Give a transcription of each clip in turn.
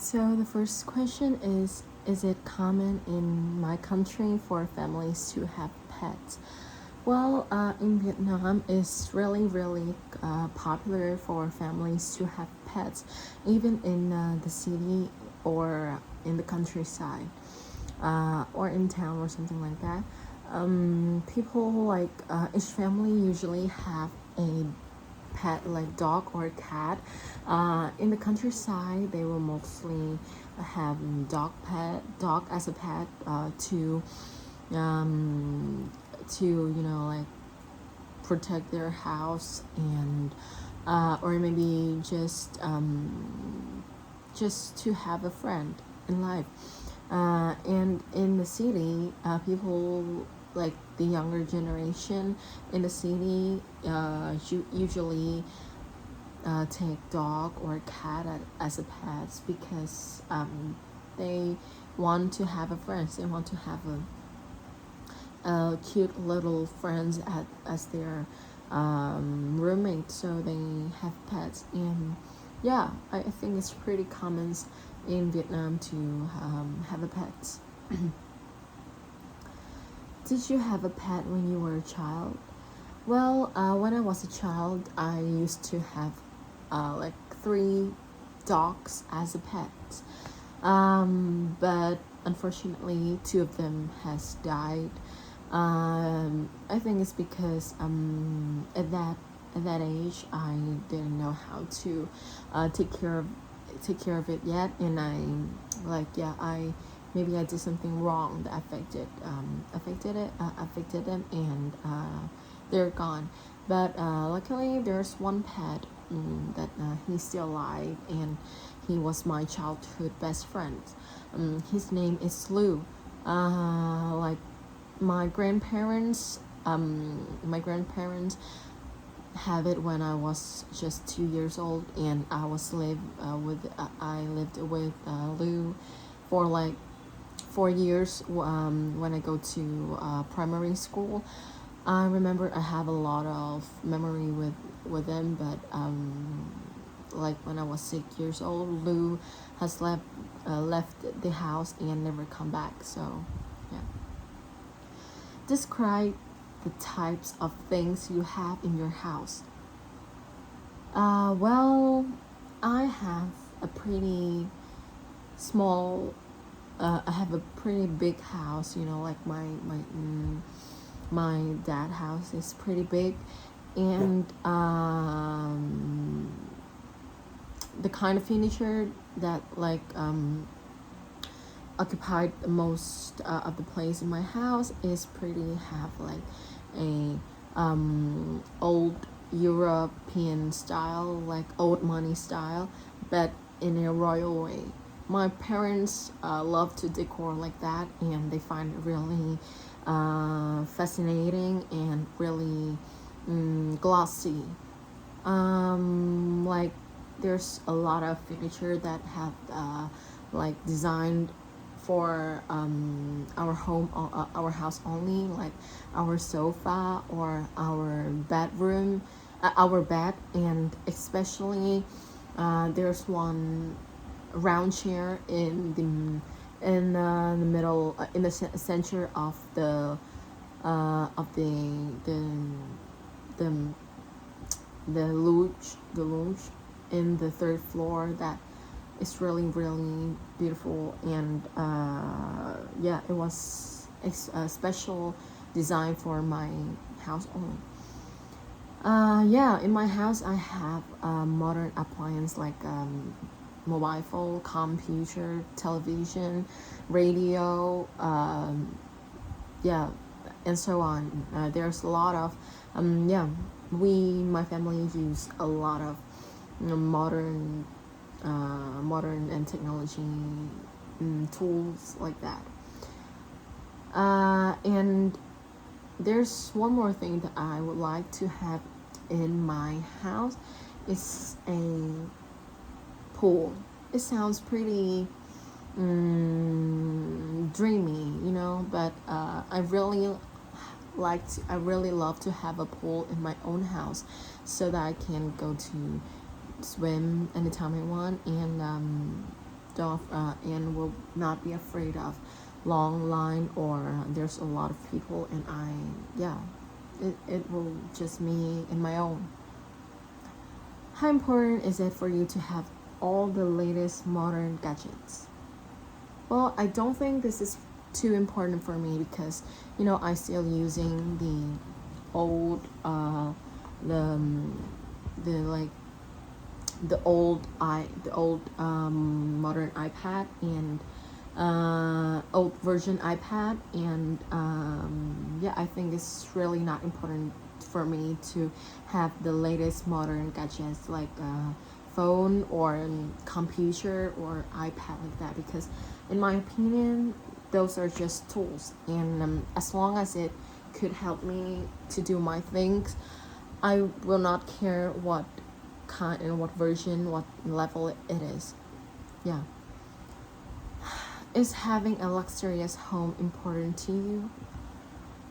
So the first question is it common in my country for families to have pets? Well, in Vietnam, it's really popular for families to have pets, even in the city or in the countryside, or in town or something like that. People like each family usually have a pet like dog or cat. In the countryside, they will mostly have dog as a pet um, to like protect their house and or maybe just to have a friend in life. And in the city, people like the younger generation in the city usually take dog or cat as a pet because they want to have a friend. They want to have a cute little friends as their roommate. So they have pets, and yeah, I think it's pretty common in Vietnam to have a pet. Did you have a pet when you were a child? Well, when I was a child, I used to have like 3 dogs as a pet. But unfortunately, 2 of them has died. I think it's because at that age I didn't know how to take care of it yet, and I maybe I did something wrong that affected them, and they're gone. But luckily, there's one pet that he's still alive, and he was my childhood best friend. His name is Lou. Like my grandparents, my grandparents have it when I was just 2 years old, and I lived with Lou for like 4 years when I go to primary school. I remember I have a lot of memory with them, but like when I was 6 years old, Lou has left the house and never come back. So yeah. Describe the types of things you have in your house. Well, I have a pretty small. I have a pretty big house. Like my dad house is pretty big, and the kind of furniture that occupied most of the place in my house is pretty have like a old European style, like old money style, but in a royal way. My parents love to decor like that, and they find it really fascinating and really glossy. Like there's a lot of furniture that have like designed for our house only, like our sofa or our bed, and especially there's one round chair in the middle, in the center of the the lounge in the third floor that is really beautiful, and yeah, it was a special design for my house only. Yeah, in my house I have modern appliance like mobile phone, computer, television, radio, yeah, and so on. There's a lot of yeah. My family use a lot of modern and technology tools like that. And there's one more thing that I would like to have in my house. It's a pool. It sounds pretty dreamy, but I really love to have a pool in my own house, so that I can go to swim anytime I want, and dropped off and will not be afraid of long line or there's a lot of people, and it will just me and my own. How important is it for you to have all the latest modern gadgets? Well, I don't think this is too important for me because I still using old the like the old modern iPad and old version iPad, and I think it's really not important for me to have the latest modern gadgets like phone or computer or iPad like that, because in my opinion those are just tools, and as long as it could help me to do my things, I will not care what kind and what version, what level it is. Yeah. Is having a luxurious home important to you?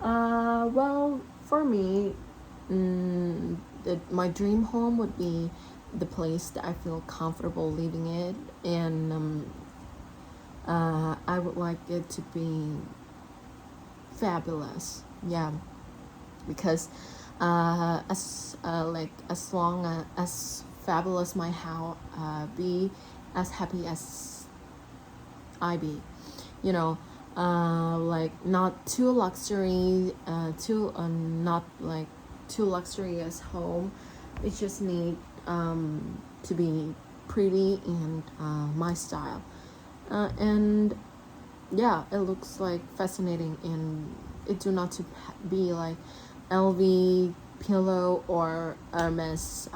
Well, for me, my dream home would be the place that I feel comfortable living in, and I would like it to be fabulous. Yeah, because as long as fabulous my house be, as happy as I be, you know, like not too luxury, too not like too luxurious home. It just need to be pretty and my style, and yeah, it looks like fascinating, and it do not to be like LV pillow or Hermes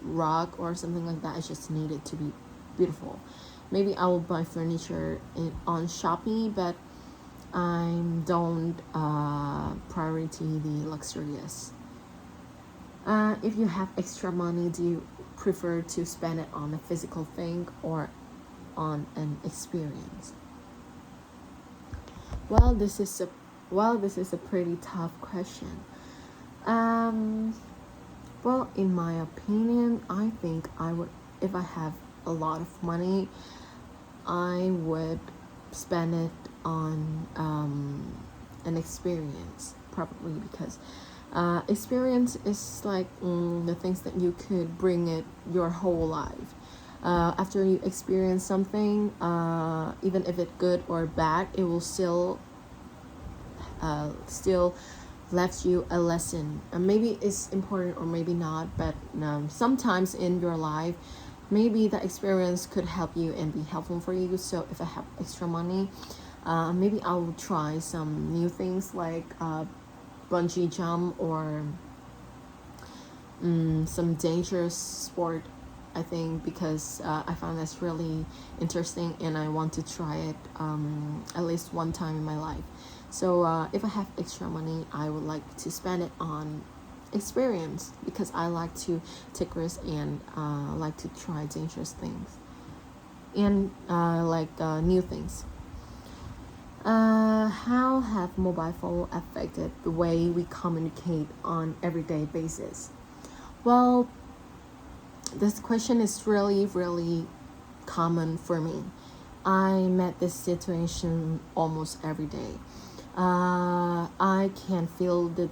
rug or something like that. I just need it to be beautiful. Maybe I will buy furniture on Shopee, but I don't priority the luxurious. If you have extra money, do you prefer to spend it on a physical thing or on an experience? Well, this is a pretty tough question. Um, well, in my opinion, I think I would, if I have a lot of money, I would spend it on an experience, probably because experience is like the things that you could bring it your whole life. After you experience something, even if it's good or bad, it will still left you a lesson. Maybe it's important or maybe not, but sometimes in your life, maybe the experience could help you and be helpful for you. So if I have extra money, maybe I will try some new things like bungee jump or some dangerous sport. I think because I found that's really interesting and I want to try it at least one time in my life. So if I have extra money, I would like to spend it on experience because I like to take risks and like to try dangerous things and new things. How have mobile phone affected the way we communicate on everyday basis? Well, this question is really, really common for me. I met this situation almost every day. I can feel the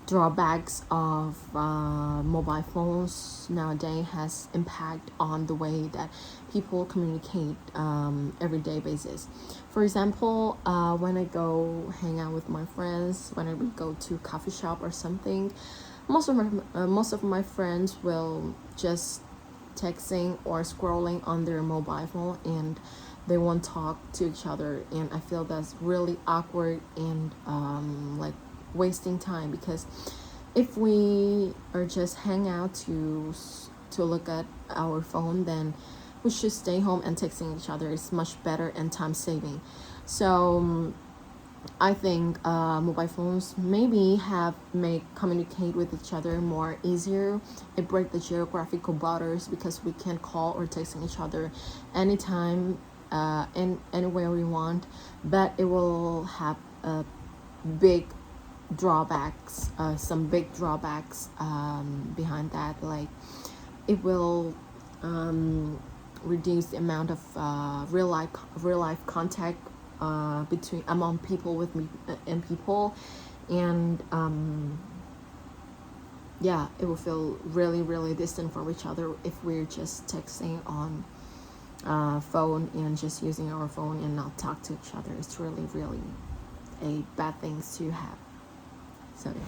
drawbacks of mobile phones nowadays has impact on the way that people communicate everyday basis. For example, when I go hang out with my friends, when I would go to coffee shop or something, most of my friends will just texting or scrolling on their mobile phone and they won't talk to each other, and I feel that's really awkward and wasting time, because if we are just hang out to look at our phone, then we should stay home and texting each other is much better and time saving. So I think mobile phones maybe have make communicate with each other more easier. It break the geographical borders because we can call or texting each other anytime, and anywhere we want. But it will have big drawbacks, some big drawbacks behind that. Like it will reduce the amount of real life contact between among people with me and people, and yeah, it will feel really distant from each other if we're just texting on phone and just using our phone and not talk to each other. It's really a bad thing to have. So yeah.